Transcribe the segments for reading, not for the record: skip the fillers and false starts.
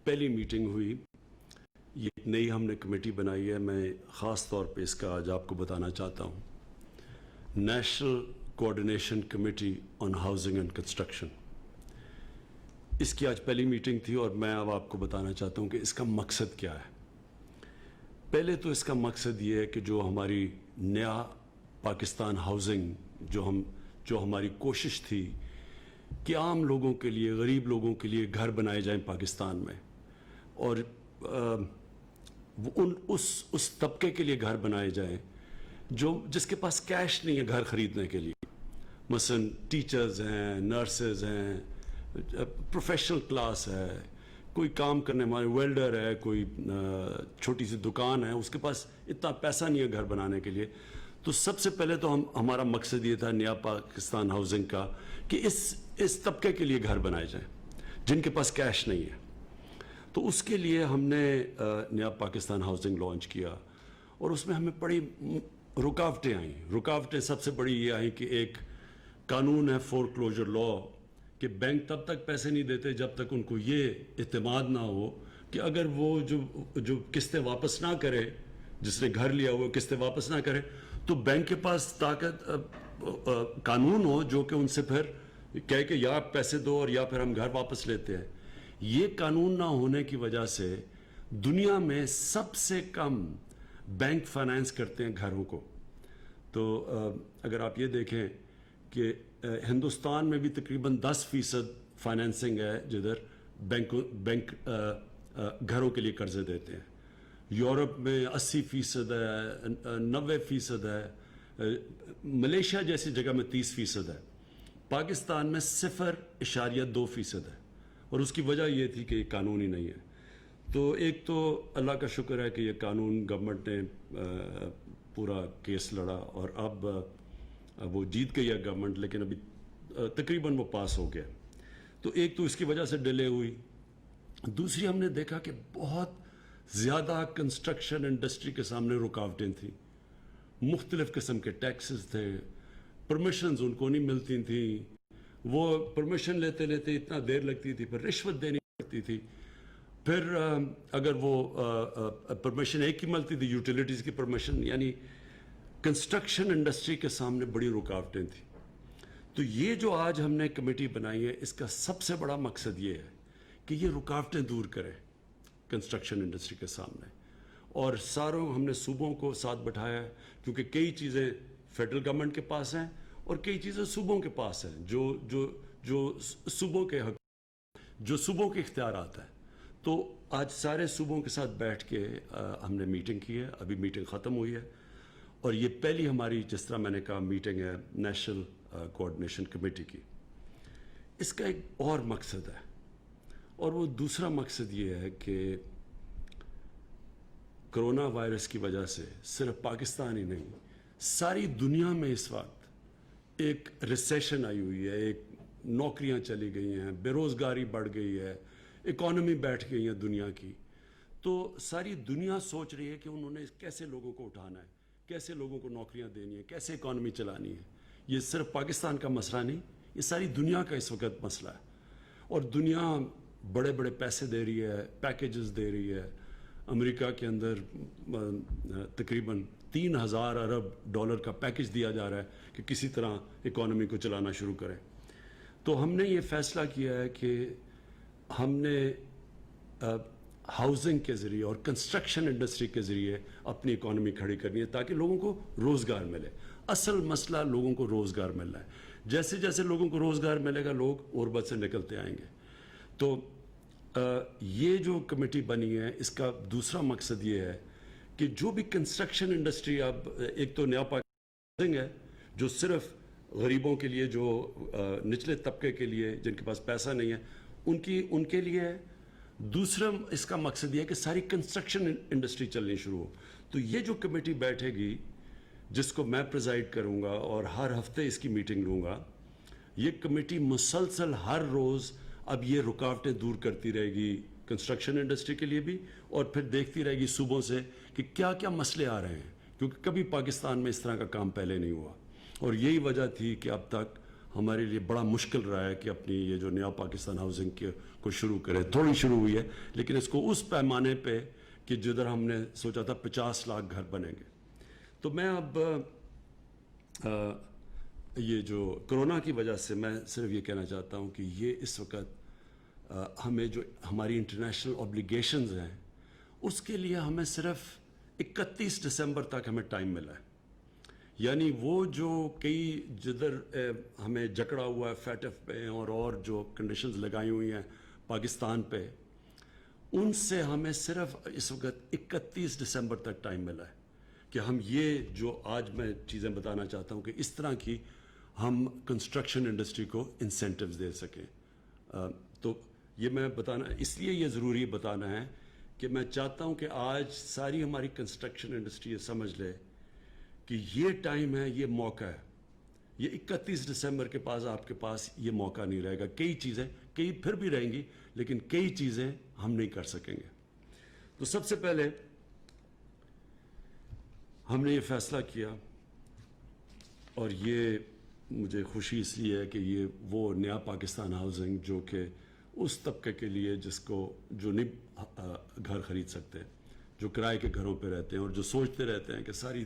پہلی میٹنگ ہوئی. یہ ایک نئی ہم نے کمیٹی بنائی ہے. میں خاص طور پہ اس کا آج آپ کو بتانا چاہتا ہوں. National coordination committee on housing and construction. اس کی آج پہلی میٹنگ تھی اور میں اب آپ کو بتانا چاہتا ہوں کہ اس کا مقصد کیا ہے. پہلے تو اس کا مقصد یہ ہے کہ جو ہماری نیا پاکستان ہاؤسنگ جو ہماری کوشش تھی کہ عام لوگوں کے لیے، غریب لوگوں کے لیے گھر بنائے جائیں پاکستان میں، اور اس طبقے کے لیے گھر بنائے جائیں جس کے پاس کیش نہیں ہے گھر خریدنے کے لیے. مثلا ٹیچرز ہیں، نرسز ہیں، پروفیشنل کلاس ہے، کوئی کام کرنے والے ویلڈر ہے، کوئی چھوٹی سی دکان ہے، اس کے پاس اتنا پیسہ نہیں ہے گھر بنانے کے لیے. تو سب سے پہلے تو ہمارا مقصد یہ تھا نیا پاکستان ہاؤسنگ کا کہ اس طبقے کے لیے گھر بنائے جائیں جن کے پاس کیش نہیں ہے. تو اس کے لیے ہم نے نیا پاکستان ہاؤسنگ لانچ کیا اور اس میں ہمیں بڑی رکاوٹیں آئیں. رکاوٹیں سب سے بڑی یہ آئیں کہ ایک قانون ہے فور کلوجر لا کہ بینک تب تک پیسے نہیں دیتے جب تک ان کو یہ اعتماد نہ ہو کہ اگر وہ جو قسطیں واپس نہ کرے، جس نے گھر لیا ہوا قسطیں واپس نہ کرے، تو بینک کے پاس طاقت قانون ہو جو کہ ان سے پھر کہے کہ یا پیسے دو اور یا پھر ہم گھر واپس لیتے ہیں. یہ قانون نہ ہونے کی وجہ سے دنیا میں سب سے کم بینک فائنانس کرتے ہیں گھروں کو. تو اگر آپ یہ دیکھیں کہ ہندوستان میں بھی تقریباً 10% فائنینسنگ ہے جدھر بینک گھروں کے لیے قرضے دیتے ہیں. یورپ میں 80% ہے، 90% ہے، ملیشیا جیسی جگہ میں 30% ہے. پاکستان میں 0.2% ہے اور اس کی وجہ یہ تھی کہ یہ قانون ہی نہیں ہے. تو ایک تو اللہ کا شکر ہے کہ یہ قانون گورنمنٹ نے پورا کیس لڑا اور اب وہ جیت گئی ہے گورنمنٹ، لیکن ابھی تقریباً وہ پاس ہو گیا. تو ایک تو اس کی وجہ سے ڈیلے ہوئی. دوسری ہم نے دیکھا کہ بہت زیادہ کنسٹرکشن انڈسٹری کے سامنے رکاوٹیں تھیں. مختلف قسم کے ٹیکسز تھے، پرمیشنز ان کو نہیں ملتی تھیں، وہ پرمیشن لیتے اتنا دیر لگتی تھی، پھر رشوت دینی پڑتی تھی. پھر اگر وہ پرمیشن ایک ہی ملتی تھی، یوٹیلیٹیز کی پرمیشن، یعنی کنسٹرکشن انڈسٹری کے سامنے بڑی رکاوٹیں تھیں. تو یہ جو آج ہم نے کمیٹی بنائی ہے اس کا سب سے بڑا مقصد یہ ہے کہ یہ رکاوٹیں دور کرے کنسٹرکشن انڈسٹری کے سامنے. اور ساروں ہم نے صوبوں کو ساتھ بٹھایا ہے کیونکہ کئی چیزیں فیڈرل گورنمنٹ کے پاس ہیں اور کئی چیزیں صوبوں کے پاس ہیں جو صوبوں کے اختیارات ہیں. تو آج سارے صوبوں کے ساتھ بیٹھ کے ہم نے میٹنگ کی ہے. ابھی میٹنگ ختم ہوئی ہے اور یہ پہلی ہماری، جس طرح میں نے کہا، میٹنگ ہے نیشنل کوآرڈینیشن کمیٹی کی. اس کا ایک اور مقصد ہے اور وہ دوسرا مقصد یہ ہے کہ کرونا وائرس کی وجہ سے صرف پاکستان ہی نہیں، ساری دنیا میں اس وقت ایک ریسیشن آئی ہوئی ہے. ایک نوکریاں چلی گئی ہیں، بے روزگاری بڑھ گئی ہے، اکانومی بیٹھ گئی ہے دنیا کی. تو ساری دنیا سوچ رہی ہے کہ انہوں نے کیسے لوگوں کو اٹھانا ہے، کیسے لوگوں کو نوکریاں دینی ہے، کیسے اکانومی چلانی ہے. یہ صرف پاکستان کا مسئلہ نہیں، یہ ساری دنیا کا اس وقت مسئلہ ہے. اور دنیا بڑے بڑے پیسے دے رہی ہے، پیکیجز دے رہی ہے. امریکہ کے اندر تقریباً 3000 ارب ڈالر کا پیکیج دیا جا رہا ہے کہ کسی طرح اکانومی کو چلانا شروع کریں. تو ہم نے یہ فیصلہ کیا ہے کہ ہم نے ہاؤسنگ کے ذریعے اور کنسٹرکشن انڈسٹری کے ذریعے اپنی اکانومی کھڑی کرنی ہے تاکہ لوگوں کو روزگار ملے. اصل مسئلہ لوگوں کو روزگار ملنا ہے. جیسے جیسے لوگوں کو روزگار ملے گا لوگ غربت سے نکلتے آئیں گے. تو یہ جو کمیٹی بنی ہے اس کا دوسرا مقصد یہ ہے کہ جو بھی کنسٹرکشن انڈسٹری، اب ایک تو نیا پاکستان ہے جو صرف غریبوں کے لیے، جو نچلے طبقے کے لیے جن کے پاس پیسہ نہیں ہے ان کے لیے ہے. دوسرا اس کا مقصد یہ ہے کہ ساری کنسٹرکشن انڈسٹری چلنی شروع ہو. تو یہ جو کمیٹی بیٹھے گی جس کو میں پریزائڈ کروں گا اور ہر ہفتے اس کی میٹنگ لوں گا، یہ کمیٹی مسلسل ہر روز اب یہ رکاوٹیں دور کرتی رہے گی کنسٹرکشن انڈسٹری کے لیے بھی، اور پھر دیکھتی رہے گی صوبوں سے کہ کیا کیا مسئلے آ رہے ہیں، کیونکہ کبھی پاکستان میں اس طرح کا کام پہلے نہیں ہوا. اور یہی وجہ تھی کہ اب تک ہمارے لیے بڑا مشکل رہا ہے کہ اپنی یہ جو نیا پاکستان ہاؤسنگ کو شروع کرے. تھوڑی شروع ہوئی ہے لیکن اس کو اس پیمانے پہ کہ جدھر ہم نے سوچا تھا 50 لاکھ گھر بنیں گے. تو میں اب یہ جو کرونا کی وجہ سے میں صرف یہ کہنا چاہتا ہوں کہ یہ اس وقت ہمیں جو ہماری انٹرنیشنل اوبلیگیشنز ہیں اس کے لیے ہمیں صرف 31 دسمبر تک ہمیں ٹائم ملا ہے. یعنی وہ جو کئی جدھر ہمیں جکڑا ہوا ہے فیٹف پہ اور جو کنڈیشنز لگائی ہوئی ہیں پاکستان پہ, ان سے ہمیں صرف اس وقت 31 دسمبر تک ٹائم ملا ہے کہ ہم یہ جو آج میں چیزیں بتانا چاہتا ہوں کہ اس طرح کی ہم کنسٹرکشن انڈسٹری کو انسینٹیوز دے سکیں. تو یہ میں بتانا اس لیے یہ ضروری بتانا ہے کہ میں چاہتا ہوں کہ آج ساری ہماری کنسٹرکشن انڈسٹری یہ سمجھ لے کہ یہ ٹائم ہے, یہ موقع ہے. یہ 31 دسمبر کے پاس آپ کے پاس یہ موقع نہیں رہے گا. کئی چیزیں کئی پھر بھی رہیں گی لیکن کئی چیزیں ہم نہیں کر سکیں گے. تو سب سے پہلے ہم نے یہ فیصلہ کیا, اور یہ مجھے خوشی اس لیے ہے کہ یہ وہ نیا پاکستان ہاؤسنگ جو کہ اس طبقے کے لیے جس کو جو نہیں گھر خرید سکتے, جو کرائے کے گھروں پہ رہتے ہیں اور جو سوچتے رہتے ہیں کہ ساری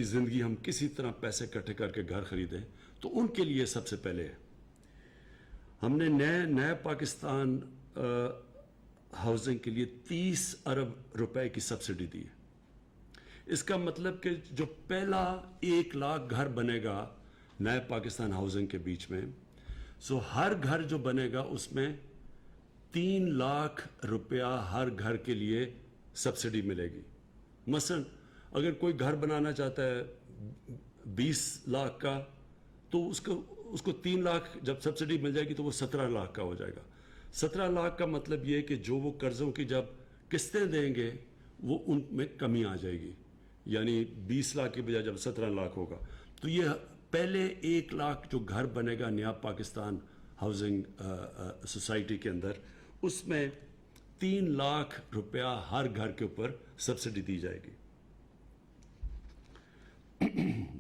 زندگی ہم کسی طرح پیسے اکٹھے کر کے گھر خریدیں, تو ان کے لیے سب سے پہلے ہے. ہم نے نئے پاکستان ہاؤسنگ کے لیے 30 ارب روپے کی سبسڈی دی ہے. اس کا مطلب کہ جو پہلا 1 لاکھ گھر بنے گا نئے پاکستان ہاؤسنگ کے بیچ میں, سو ہر گھر جو بنے گا اس میں 3 لاکھ روپیہ ہر گھر کے لیے سبسڈی ملے گی. مثلا اگر کوئی گھر بنانا چاہتا ہے 20 لاکھ کا, تو اس کو 3 لاکھ جب سبسڈی مل جائے گی تو وہ 17 لاکھ کا ہو جائے گا. 17 لاکھ کا مطلب یہ کہ جو وہ قرضوں کی جب قسطیں دیں گے وہ ان میں کمی آ جائے گی. یعنی 20 لاکھ کی بجائے جب 17 لاکھ ہوگا, تو یہ پہلے 1 لاکھ جو گھر بنے گا نیا پاکستان ہاؤسنگ سوسائٹی کے اندر, اس میں 3 لاکھ روپیہ ہر گھر کے اوپر سبسڈی دی جائے گی.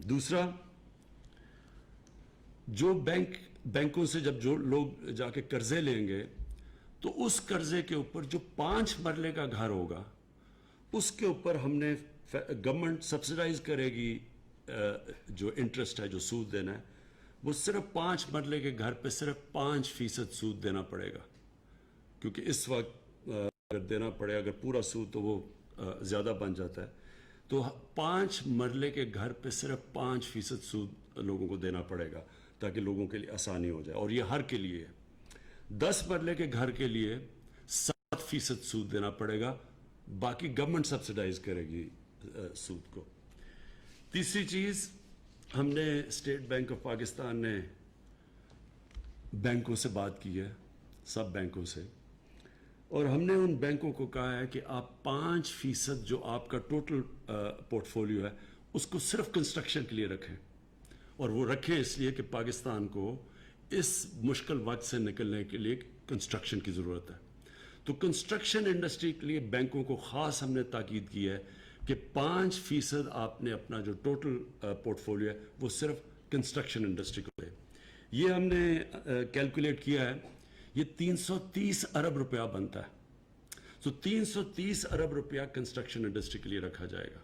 دوسرا, جو بینکوں سے جب جو لوگ جا کے قرضے لیں گے, تو اس قرضے کے اوپر جو 5 مرلے کا گھر ہوگا اس کے اوپر ہم نے گورنمنٹ سبسڈائز کرے گی. جو انٹرسٹ ہے, جو سود دینا ہے, وہ صرف 5 مرلے کے گھر پہ صرف 5% سود دینا پڑے گا. کیونکہ اس وقت اگر دینا پڑے, اگر پورا سود تو وہ زیادہ بن جاتا ہے. تو 5 مرلے کے گھر پہ صرف 5% سود لوگوں کو دینا پڑے گا تاکہ لوگوں کے لیے آسانی ہو جائے, اور یہ ہر کے لیے ہے. 10 مرلے کے گھر کے لیے 7% سود دینا پڑے گا, باقی گورنمنٹ سبسڈائز کرے گی سود کو. تیسری چیز, ہم نے اسٹیٹ بینک آف پاکستان نے بینکوں سے بات کی ہے, سب بینکوں سے, اور ہم نے ان بینکوں کو کہا ہے کہ آپ 5% جو آپ کا ٹوٹل پورٹ فولیو ہے اس کو صرف کنسٹرکشن کے لیے رکھیں. اور وہ رکھیں اس لیے کہ پاکستان کو اس مشکل وقت سے نکلنے کے لیے کنسٹرکشن کی ضرورت ہے. تو کنسٹرکشن انڈسٹری کے لیے بینکوں کو خاص ہم نے تاکید کی ہے کہ 5% آپ نے اپنا جو ٹوٹل پورٹ فولیو ہے وہ صرف کنسٹرکشن انڈسٹری کو دے. یہ ہم نے کیلکولیٹ کیا ہے, یہ 330 ارب روپیہ بنتا ہے. تو 330 ارب روپیہ کنسٹرکشن انڈسٹری کے لیے رکھا جائے گا.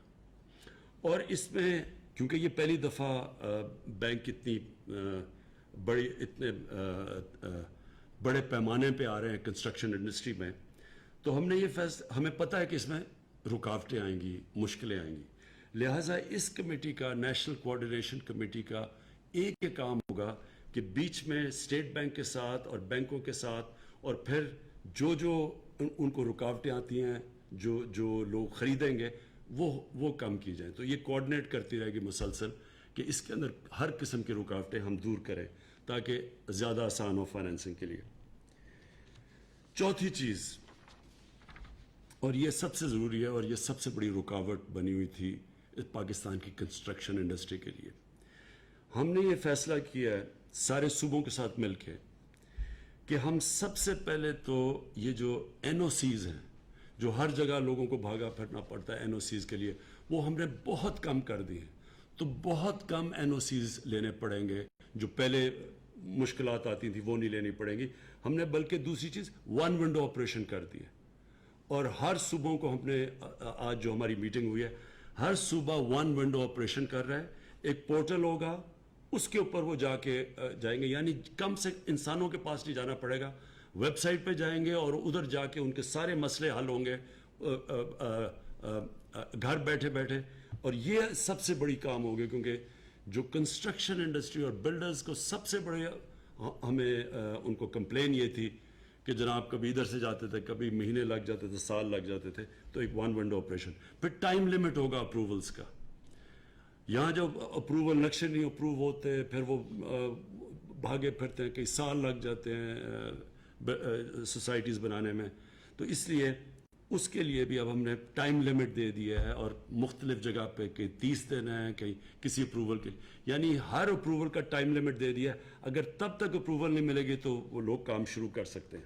اور اس میں کیونکہ یہ پہلی دفعہ بینک اتنے بڑے پیمانے پہ آ رہے ہیں کنسٹرکشن انڈسٹری میں, تو ہم نے یہ ہمیں پتہ ہے کہ اس میں رکاوٹیں آئیں گی, مشکلیں آئیں گی. لہٰذا اس کمیٹی کا, نیشنل کوآرڈینیشن کمیٹی کا ایک کام ہوگا کہ بیچ میں اسٹیٹ بینک کے ساتھ اور بینکوں کے ساتھ, اور پھر جو ان کو رکاوٹیں آتی ہیں, جو لوگ خریدیں گے وہ کم کی جائیں. تو یہ کوآرڈینیٹ کرتی رہے گی مسلسل کہ اس کے اندر ہر قسم کی رکاوٹیں ہم دور کریں تاکہ زیادہ آسان ہو فائنینسنگ کے لیے. چوتھی چیز, اور یہ سب سے ضروری ہے اور یہ سب سے بڑی رکاوٹ بنی ہوئی تھی پاکستان کی کنسٹرکشن انڈسٹری کے لیے, ہم نے یہ فیصلہ کیا ہے سارے صوبوں کے ساتھ مل کے کہ ہم سب سے پہلے تو یہ جو NOCs ہیں, جو ہر جگہ لوگوں کو بھاگا پھرنا پڑتا ہے NOCs کے لیے, وہ ہم نے بہت کم کر دی ہیں. تو بہت کم NOCs لینے پڑیں گے جو پہلے مشکلات آتی تھیں وہ نہیں لینی پڑیں گی. ہم نے بلکہ دوسری چیز ون ونڈو آپریشن کر دی ہے, اور ہر صوبوں کو ہم نے آج جو ہماری میٹنگ ہوئی ہے ہر صوبہ ون ونڈو آپریشن کر رہا ہے. ایک پورٹل ہوگا, اس کے اوپر وہ جائیں گے, یعنی کم سے انسانوں کے پاس نہیں جانا پڑے گا, ویب سائٹ پہ جائیں گے اور ادھر جا کے ان کے سارے مسئلے حل ہوں گے گھر بیٹھے بیٹھے. اور یہ سب سے بڑی کام ہوگی, کیونکہ جو کنسٹرکشن انڈسٹری اور بلڈرز کو سب سے بڑے ہمیں ان کو کمپلین یہ تھی کہ جناب کبھی ادھر سے جاتے تھے, کبھی مہینے لگ جاتے تھے, سال لگ جاتے تھے. تو ایک ون ونڈو آپریشن. پھر ٹائم لیمٹ ہوگا اپروولز کا. یہاں جب اپروول نقشے نہیں اپروو ہوتے, پھر وہ بھاگے پھرتے ہیں, کئی سال لگ جاتے ہیں سوسائٹیز بنانے میں. تو اس لیے اس کے لیے بھی اب ہم نے ٹائم لیمٹ دے دیا ہے, اور مختلف جگہ پہ کئی 30 دن ہیں, کئی کسی اپروول کے, یعنی ہر اپروول کا ٹائم لیمٹ دے دیا ہے. اگر تب تک اپروول نہیں ملے گی تو وہ لوگ کام شروع کر سکتے ہیں.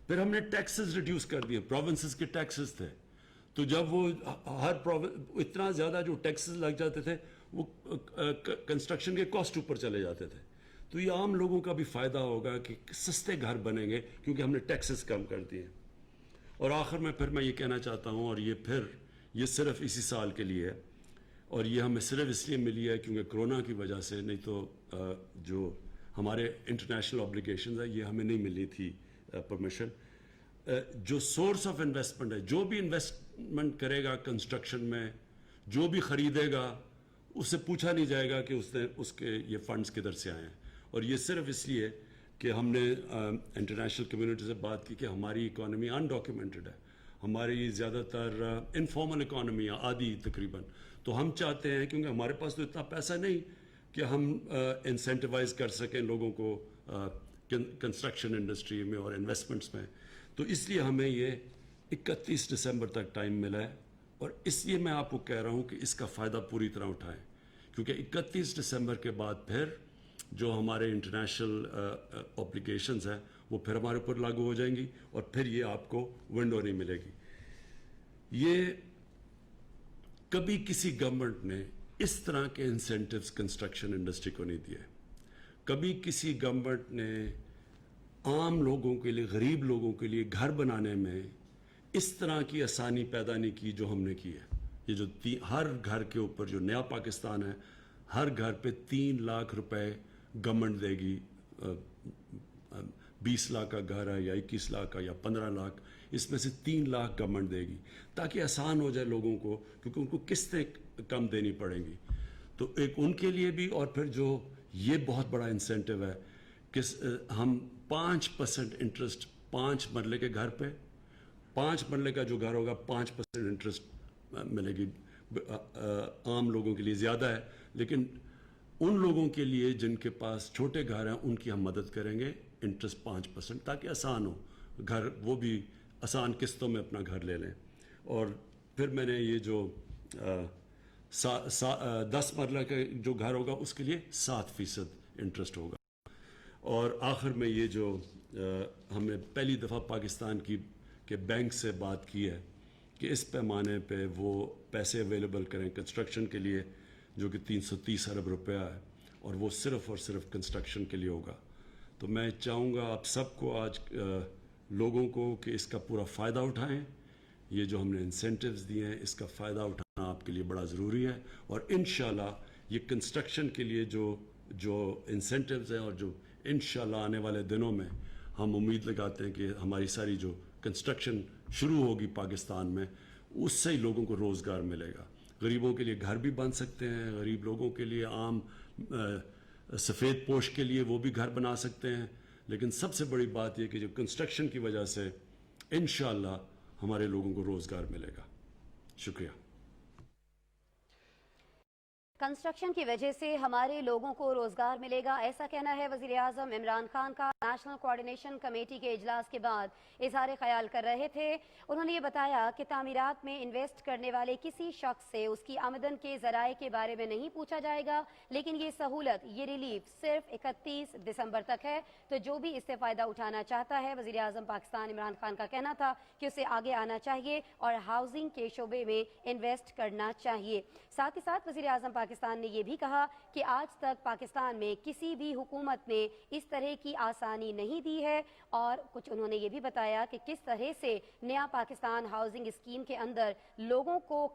پھر ہم نے ٹیکسز ریڈیوس کر دیے. پروونسز کے ٹیکسز تھے, تو جب وہ ہر اتنا زیادہ جو ٹیکسز لگ جاتے تھے وہ کنسٹرکشن کے کاسٹ اوپر چلے جاتے تھے. تو یہ عام لوگوں کا بھی فائدہ ہوگا کہ سستے گھر بنیں گے, کیونکہ ہم نے ٹیکسز کم کر دیے. اور آخر میں پھر میں یہ کہنا چاہتا ہوں, اور یہ صرف اسی سال کے لیے ہے, اور یہ ہمیں صرف اس لیے ملی ہے کیونکہ کرونا کی وجہ سے, نہیں تو جو ہمارے انٹرنیشنل اوبلیگیشنز ہیں یہ ہمیں نہیں ملی تھی پرمیشن. جو سورس آف انویسٹمنٹ ہے, جو بھی انویسٹمنٹ کرے گا کنسٹرکشن میں, جو بھی خریدے گا, اس سے پوچھا نہیں جائے گا کہ اس کے یہ فنڈز کدھر سے آئے ہیں. اور یہ صرف اس لیے کہ ہم نے انٹرنیشنل کمیونٹی سے بات کی کہ ہماری اکانومی انڈاکیومنٹڈ ہے, ہماری زیادہ تر انفارمل اکانومی ہے, آدھی تقریباً. تو ہم چاہتے ہیں, کیونکہ ہمارے پاس تو اتنا پیسہ نہیں کہ ہم انسینٹیوائز کر سکیں لوگوں کو کنسٹرکشن انڈسٹری میں اور انویسٹمنٹس میں. تو اس لیے ہمیں یہ 31 دسمبر تک ٹائم ملا ہے, اور اس لیے میں آپ کو کہہ رہا ہوں کہ اس کا فائدہ پوری طرح اٹھائیں, کیونکہ 31 دسمبر کے بعد پھر جو ہمارے انٹرنیشنل اوبلیگیشنز ہیں وہ پھر ہمارے اوپر لاگو ہو جائیں گی, اور پھر یہ آپ کو ونڈو نہیں ملے گی. یہ کبھی کسی گورنمنٹ نے اس طرح کے انسینٹیوز کنسٹرکشن انڈسٹری کو نہیں دیے. کبھی کسی گورنمنٹ نے عام لوگوں کے لیے, غریب لوگوں کے لیے گھر بنانے میں اس طرح کی آسانی پیدا نہیں کی جو ہم نے کی ہے. یہ جو ہر گھر کے اوپر جو نیا پاکستان ہے, ہر گھر پہ 3 لاکھ روپے گورنمنٹ دے گی. 20 لاکھ کا گھر ہے یا 21 لاکھ کا یا 15 لاکھ, اس میں سے 3 لاکھ گورنمنٹ دے گی, تاکہ آسان ہو جائے لوگوں کو, کیونکہ ان کو قسطیں کم دینی پڑیں گی. تو ایک ان کے لیے بھی, اور پھر جو یہ بہت بڑا انسینٹیو ہے کہ ہم 5% انٹرسٹ 5 مرلے کے گھر پہ, 5 مرلے کا جو گھر ہوگا 5% انٹرسٹ ملے گی. عام لوگوں کے لیے زیادہ ہے, لیکن ان لوگوں کے لیے جن کے پاس چھوٹے گھر ہیں ان کی ہم مدد کریں گے, انٹرسٹ 5%, تاکہ آسان ہو گھر, وہ بھی آسان قسطوں میں اپنا گھر لے لیں. اور پھر میں نے یہ جو 10 مرلہ کا جو گھر ہوگا اس کے لیے 7% انٹرسٹ ہوگا. اور آخر میں یہ جو ہم نے پہلی دفعہ پاکستان کے بینک سے بات کی ہے کہ اس پیمانے پہ وہ پیسے اویلیبل کریں کنسٹرکشن کے لیے, جو کہ 330 ارب روپیہ ہے, اور وہ صرف اور صرف کنسٹرکشن کے لیے ہوگا. تو میں چاہوں گا آپ سب کو, آج لوگوں کو, کہ اس کا پورا فائدہ اٹھائیں. یہ جو ہم نے انسینٹیوز دیے ہیں اس کا فائدہ اٹھانا آپ کے لیے بڑا ضروری ہے, اور انشاءاللہ یہ کنسٹرکشن کے لیے جو انسینٹیوز ہیں, اور جو انشاءاللہ آنے والے دنوں میں ہم امید لگاتے ہیں کہ ہماری ساری جو کنسٹرکشن شروع ہوگی پاکستان میں, اس سے ہی لوگوں کو روزگار ملے گا. غریبوں کے لیے گھر بھی بن سکتے ہیں, غریب لوگوں کے لیے, عام سفید پوش کے لیے وہ بھی گھر بنا سکتے ہیں. لیکن سب سے بڑی بات یہ کہ جو کنسٹرکشن کی وجہ سے انشاءاللہ ہمارے لوگوں کو روزگار ملے گا. شکریہ. کنسٹرکشن کی وجہ سے ہمارے لوگوں کو روزگار ملے گا, ایسا کہنا ہے وزیر اعظم عمران خان کا. نیشنل کوارڈینیشن کمیٹی کے اجلاس کے بعد اظہار خیال کر رہے تھے. انہوں نے یہ بتایا کہ تعمیرات میں انویسٹ کرنے والے کسی شخص سے اس کی آمدن کے ذرائع کے بارے میں نہیں پوچھا جائے گا, لیکن یہ سہولت, یہ ریلیف صرف 31 دسمبر تک ہے. تو جو بھی اس سے فائدہ اٹھانا چاہتا ہے, وزیر اعظم پاکستان عمران خان کا کہنا تھا کہ اسے آگے آنا چاہیے اور ہاؤسنگ کے شعبے میں انویسٹ کرنا چاہیے. ساتھ ہی ساتھ وزیر اعظم پاکستان پاکستان نے یہ بھی کہا کہ آج تک پاکستان میں کسی بھی حکومت نے اس طرح کی آسانی نہیں دی ہے، اور کچھ انہوں نے یہ بھی بتایا کہ کس طرح سے نیا پاکستان ہاؤسنگ اسکیم کے اندر لوگوں کو